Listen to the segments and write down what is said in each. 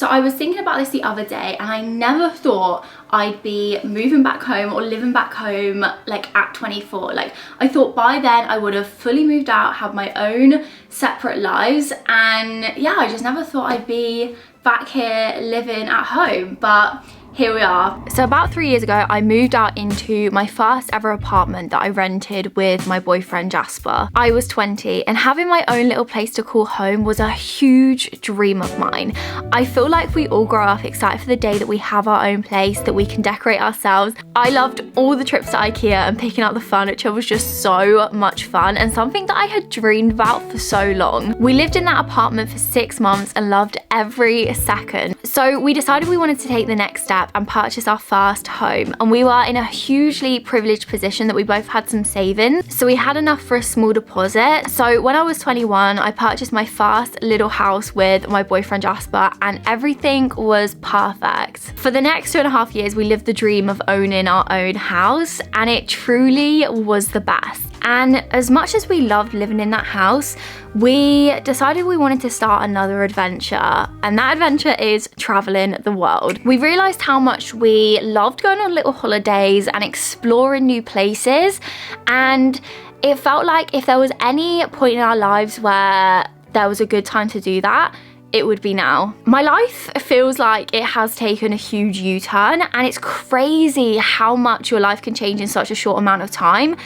So I was thinking about this the other day, and I never thought I'd be moving back home or living back home like at 24. Like, I thought by then I would have fully moved out, had my own separate lives, and yeah, I just never thought I'd be back here living at home, but here we are. So about 3 years ago, I moved out into my first ever apartment that I rented with my boyfriend Jasper. I was 20, and having my own little place to call home was a huge dream of mine. I feel like we all grow up excited for the day that we have our own place, that we can decorate ourselves. I loved all the trips to IKEA, and picking out the furniture was just so much fun and something that I had dreamed about for so long. We lived in that apartment for 6 months and loved every second. So we decided we wanted to take the next step and purchase our first home, and we were in a hugely privileged position that we both had some savings, so we had enough for a small deposit. So when I was 21, I purchased my first little house with my boyfriend Jasper, and everything was perfect. For the next 2.5 years, we lived the dream of owning our own house, and it truly was the best. And as much as we loved living in that house, we decided we wanted to start another adventure, and that adventure is traveling the world. We realized how much we loved going on little holidays and exploring new places, and it felt like if there was any point in our lives where there was a good time to do that, it would be now. My life feels like it has taken a huge U-turn, and it's crazy how much your life can change in such a short amount of time.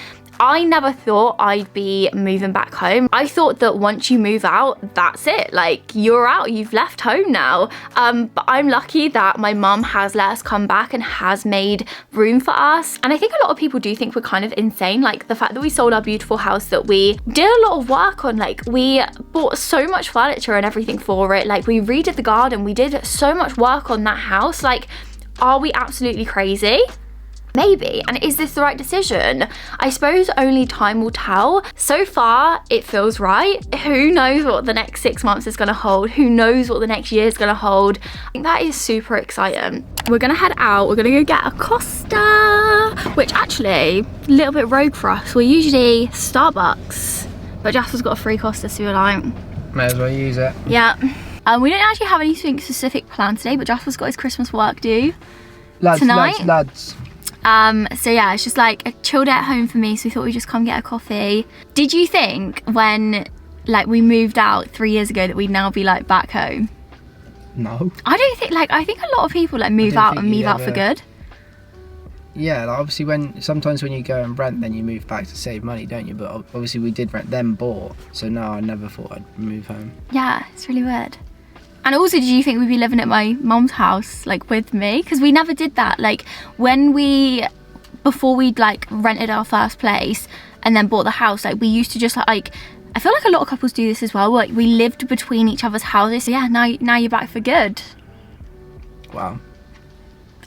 I never thought I'd be moving back home. I thought that once you move out, that's it. Like, you're out, you've left home now. But I'm lucky that my mum has let us come back and has made room for us. And I think a lot of people do think we're kind of insane. Like, the fact that we sold our beautiful house that we did a lot of work on. Like, we bought so much furniture and everything for it. Like, we redid the garden. We did so much work on that house. Like, are we absolutely crazy? Maybe. And is this the right decision? I suppose only time will tell. So far, it feels right. Who knows what the next 6 months is gonna hold? Who knows what the next year is gonna hold? I think that is super exciting. We're gonna head out. We're gonna go get a Costa, which actually, a little bit rogue for us. We're usually Starbucks, but Jasper's got a free Costa, so we're like, may as well use it. Yeah. We don't actually have anything specific planned today, but Jasper's got his Christmas work due tonight. Lads. So yeah, it's just like a chill day at home for me, so we thought we'd just come get a coffee. Did you think when like we moved out 3 years ago that we'd now be like back home? No. I don't think, like, I think a lot of people like move out and move out for good. Yeah, like obviously sometimes when you go and rent, then you move back to save money, don't you? But obviously we did rent, then bought, so no, I never thought I'd move home. Yeah, it's really weird. And also, did you think we'd be living at my mum's house, like, with me? Because we never did that. Like, before we'd, like, rented our first place and then bought the house, like, we used to just, like, I feel like a lot of couples do this as well. Like, we lived between each other's houses. So, yeah, now you're back for good. Wow.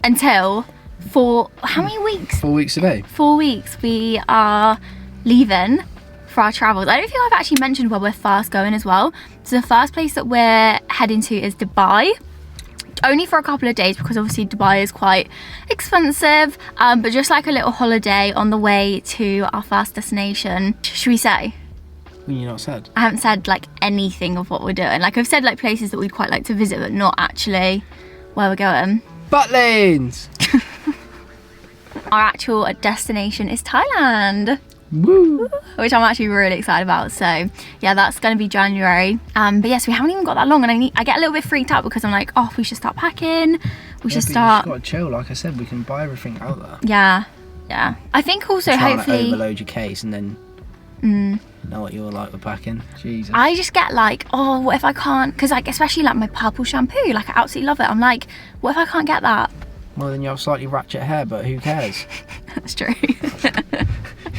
Until, for, how many weeks? 4 weeks today. 4 weeks, we are leaving for our travels. I don't think I've actually mentioned where we're first going as well. So the first place that we're heading to is Dubai, only for a couple of days because obviously Dubai is quite expensive, but just like a little holiday on the way to our first destination. Should we say? Well, you not said. I haven't said like anything of what we're doing. Like, I've said like places that we'd quite like to visit, but not actually where we're going. Butlins! Our actual destination is Thailand. Woo! Which I'm actually really excited about. So yeah, that's gonna be January. But yes, we haven't even got that long, and I get a little bit freaked out because I'm like, oh, we should start packing. We should start. You just gotta chill. Like I said, we can buy everything out there. Yeah. I think also Trying hopefully to overload your case and then know what you're like with packing. Jesus. I just get like, oh, what if I can't? Because like, especially like my purple shampoo, like I absolutely love it. I'm like, what if I can't get that? Well, then you have slightly ratchet hair, but who cares? That's true.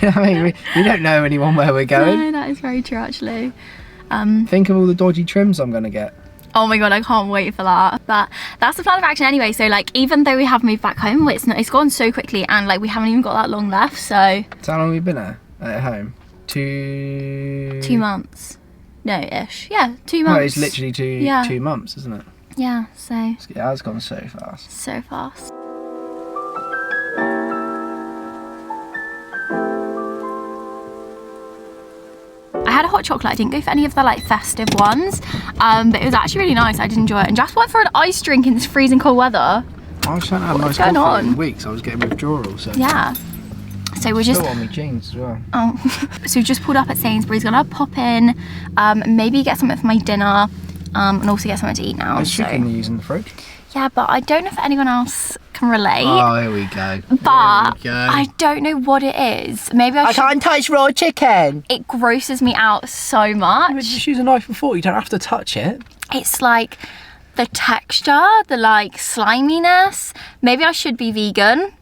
I mean, we don't know anyone where we're going. No, that is very true actually. Think of all the dodgy trims I'm gonna get. Oh my god, I can't wait for that. But that's the plan of action anyway. So like, even though we have moved back home, it's gone so quickly, and like we haven't even got that long left. So how long have we been at home? 2 months. No, ish. Yeah, 2 months. No, it's literally 2 months, isn't it? Yeah, so yeah, it's gone so fast. So fast. I had a hot chocolate. I didn't go for any of the like festive ones, but it was actually really nice. I did enjoy it. And just went for an ice drink in this freezing cold weather. I was trying to have nice coffee in weeks. I was getting withdrawal, so yeah. So we're just still on my jeans as well. Oh, so we just pulled up at Sainsbury's. Gonna pop in, maybe get something for my dinner, and also get something to eat now. There's chicken you're using the fridge. Yeah, but I don't know if anyone else can relate. Oh, here we go. But I don't know what it is. Maybe I can't touch raw chicken. It grosses me out so much. Just use a knife and fork. You don't have to touch it. It's like the texture, the like sliminess. Maybe I should be vegan.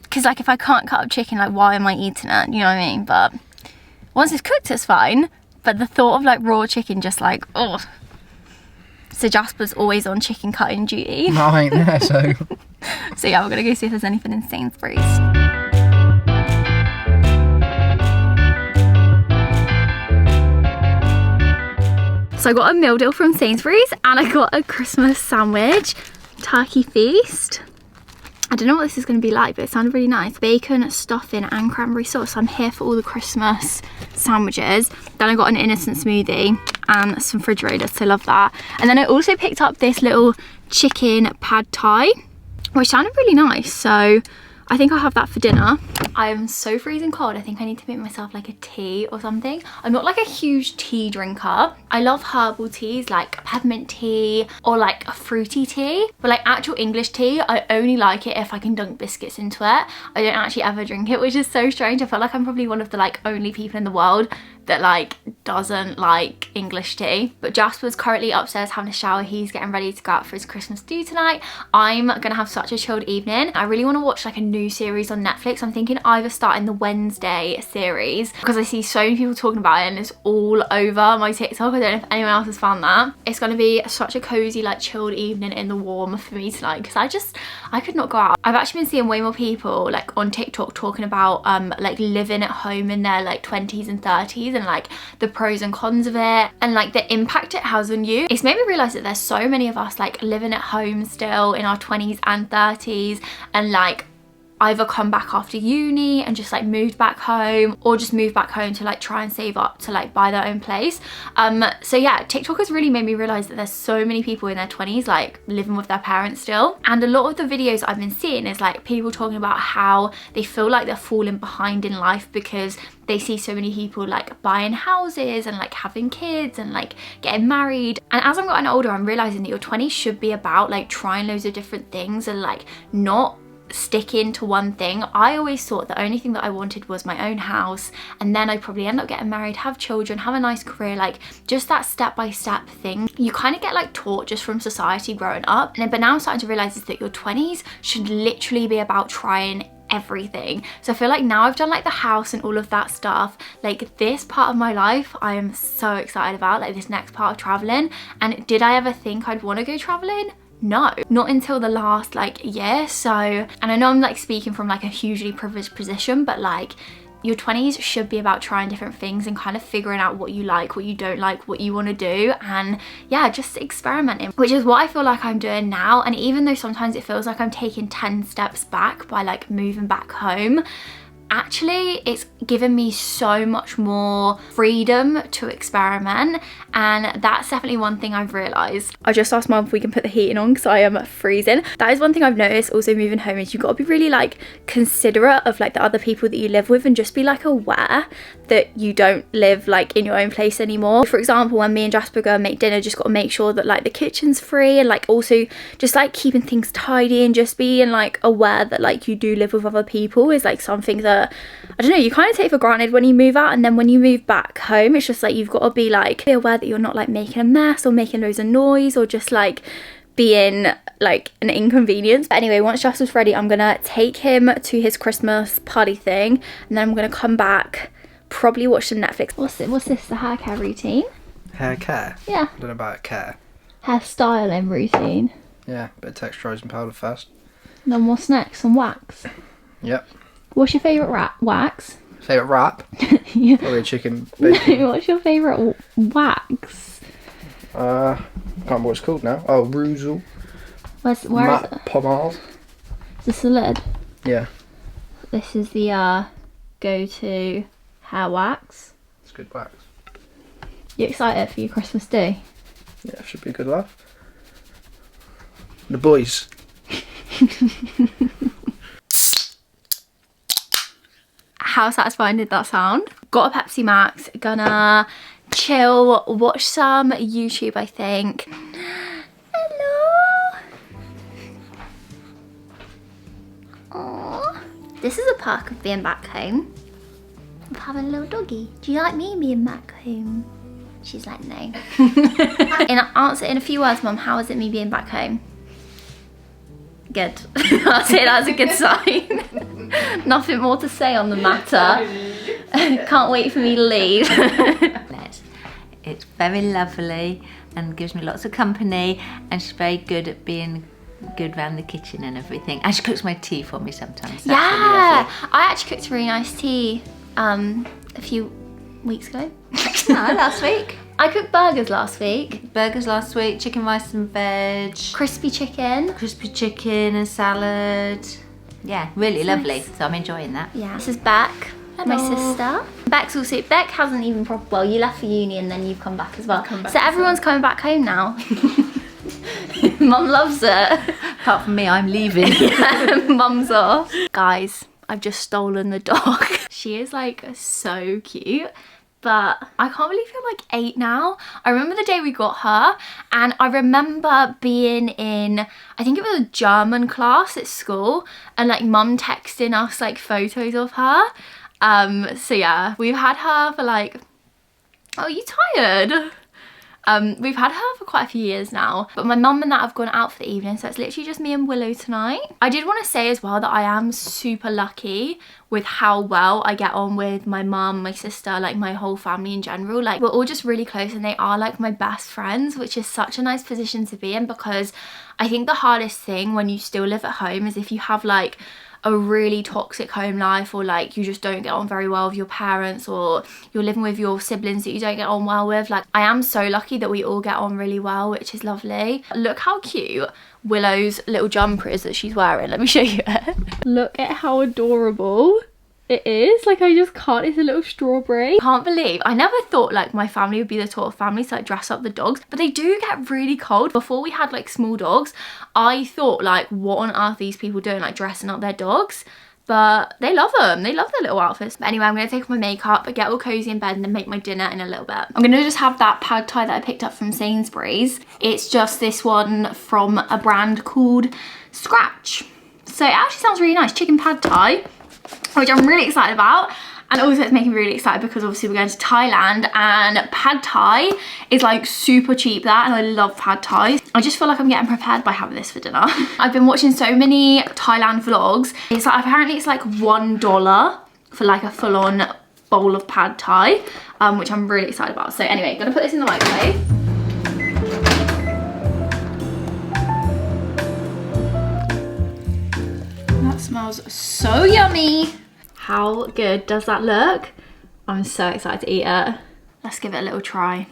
Because like if I can't cut up chicken, like why am I eating it? You know what I mean? But once it's cooked, it's fine. But the thought of like raw chicken just like, oh. So Jasper's always on chicken cutting duty. No, I ain't there, so. So yeah, we're gonna go see if there's anything in Sainsbury's. So I got a meal deal from Sainsbury's and I got a Christmas sandwich, turkey feast. I don't know what this is going to be like, but it sounded really nice. Bacon, stuffing and cranberry sauce. So I'm here for all the Christmas sandwiches. Then I got an innocent smoothie and some refrigerators, so I love that. And then I also picked up this little chicken pad thai, which sounded really nice. So I think I'll have that for dinner. I am so freezing cold. I think I need to make myself like a tea or something. I'm not like a huge tea drinker. I love herbal teas like peppermint tea or like a fruity tea. But like actual English tea, I only like it if I can dunk biscuits into it. I don't actually ever drink it, which is so strange. I feel like I'm probably one of the like only people in the world that like doesn't like English tea. But Jasper's currently upstairs having a shower. He's getting ready to go out for his Christmas do tonight. I'm gonna have such a chilled evening. I really want to watch like a new series on Netflix. I'm thinking either starting the Wednesday series because I see so many people talking about it and it's all over my TikTok. I don't know if anyone else has found that. It's gonna be such a cozy like chilled evening in the warm for me tonight because I could not go out. I've actually been seeing way more people like on TikTok talking about like living at home in their like 20s and 30s and like the pros and cons of it and like the impact it has on you. It's made me realise that there's so many of us like living at home still in our 20s and 30s and like either come back after uni and just like moved back home or just moved back home to like try and save up to like buy their own place. So yeah, TikTok has really made me realise that there's so many people in their 20s like living with their parents still, and a lot of the videos I've been seeing is like people talking about how they feel like they're falling behind in life because they see so many people like buying houses and like having kids and like getting married. And as I'm getting older, I'm realising that your 20s should be about like trying loads of different things and like not sticking to one thing. I always thought the only thing that I wanted was my own house and then I'd probably end up getting married, have children, have a nice career, like just that step-by-step thing. You kind of get like taught just from society growing up, but now I'm starting to realise is that your 20s should literally be about trying everything. So I feel like now I've done like the house and all of that stuff, like this part of my life I am so excited about, like this next part of traveling. And did I ever think I'd want to go traveling? No, not until the last like year. So, and I know I'm like speaking from like a hugely privileged position, but like your 20s should be about trying different things and kind of figuring out what you like, what you don't like, what you want to do, and yeah, just experimenting, which is what I feel like I'm doing now. And even though sometimes it feels like I'm taking 10 steps back by like moving back home, actually it's given me so much more freedom to experiment, and that's definitely one thing I've realised. I just asked Mum if we can put the heating on because I am freezing. That is one thing I've noticed also moving home, is you've got to be really like considerate of like the other people that you live with and just be like aware that you don't live like in your own place anymore. For example, when me and Jasper go and make dinner, just got to make sure that like the kitchen's free and like also just like keeping things tidy and just being like aware that like you do live with other people is like something that I don't know, you kind of take for granted when you move out, and then when you move back home it's just like you've got to be aware that you're not like making a mess or making loads of noise or just like being like an inconvenience. But anyway, once Jasper's ready, I'm gonna take him to his Christmas party thing and then I'm gonna come back, probably watch some Netflix. What's this, the hair care routine? Hair care? Yeah. I don't know about care. Hair styling routine? Yeah, bit of texturising powder first. Then what's next? Some wax? Yep. What's your favourite wax? Favourite wrap? Yeah. Probably chicken bacon. No, what's your favourite wax? Can't remember what it's called now. Oh, Roussel. Where is it? Pomade. Is this the lid? Yeah. This is the go-to hair wax. It's good wax. You excited for your Christmas do? Yeah, should be a good laugh. The boys. How satisfying did that sound? Got a Pepsi Max, gonna chill, watch some YouTube, I think. Hello. Aww. This is a perk of being back home. Of having a little doggy. Do you like me being back home? She's like, no. In a few words, Mum, how is it me being back home? Good. I'll say that's a good sign. Nothing more to say on the matter. Can't wait for me to leave. It's very lovely and gives me lots of company, and she's very good at being good around the kitchen and everything. And she cooks my tea for me sometimes. That's yeah, I actually cooked a really nice tea a few weeks ago. Last week. I cooked burgers last week. Burgers last week, chicken, rice and veg. Crispy chicken. Crispy chicken and salad. Yeah, really lovely. Nice. So I'm enjoying that. Yeah. This is Beck, my sister. Beck hasn't even well, you left for uni and then you've come back as well. So everyone's coming back home now. Mum loves it. Apart from me, I'm leaving. Yeah, Mum's off. Guys, I've just stolen the dog. She is like so cute. But I can't believe you're like 8 now. I remember the day we got her, and I remember being in, I think it was a German class at school, and like Mum texting us like photos of her. So yeah, we've had her for like, oh, you tired? We've had her for quite a few years now, but my mum and that have gone out for the evening, so it's literally just me and Willow tonight. I did want to say as well that I am super lucky with how well I get on with my mum, my sister, like my whole family in general. Like, we're all just really close and they are like my best friends, which is such a nice position to be in, because I think the hardest thing when you still live at home is if you have like a really toxic home life, or like you just don't get on very well with your parents, or you're living with your siblings that you don't get on well with. Like, I am so lucky that we all get on really well, which is lovely. Look how cute Willow's little jumper is that she's wearing. Let me show you it. Look at how adorable it is. Like, I just can't. It's a little strawberry. Can't believe, I never thought like my family would be the sort of family to like dress up the dogs, but they do get really cold. Before we had like small dogs, I thought like, what on earth are these people doing, like dressing up their dogs? But they love them. They love their little outfits. But anyway, I'm going to take off my makeup, get all cozy in bed, and then make my dinner in a little bit. I'm going to just have that pad thai that I picked up from Sainsbury's. It's just this one from a brand called Scratch. So it actually sounds really nice. Chicken pad thai, which I'm really excited about. And also it's making me really excited because obviously we're going to Thailand, and pad thai is like super cheap there, and I love pad thai. I just feel like I'm getting prepared by having this for dinner. I've been watching so many Thailand vlogs. It's like, apparently it's like $1 for like a full-on bowl of pad thai, which I'm really excited about. So anyway, gonna put this in the microwave. That smells so yummy. How good does that look? I'm so excited to eat it. Let's give it a little try.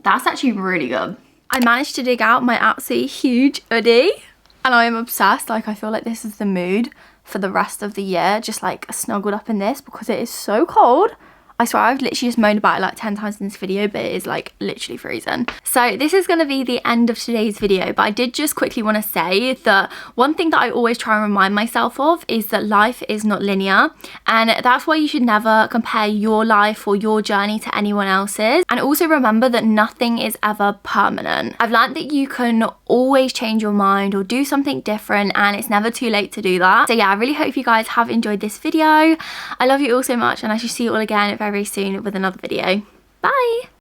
That's actually really good. I managed to dig out my absolutely huge hoodie, and I am obsessed. Like, I feel like this is the mood for the rest of the year, just like snuggled up in this, because it is so cold. I swear I've literally just moaned about it like 10 times in this video, but it is like literally freezing. So this is going to be the end of today's video, but I did just quickly want to say that one thing that I always try and remind myself of is that life is not linear, and that's why you should never compare your life or your journey to anyone else's. And also remember that nothing is ever permanent. I've learned that you can always change your mind or do something different, and it's never too late to do that. So yeah, I really hope you guys have enjoyed this video. I love you all so much, and I shall see you all again very soon with another video. Bye!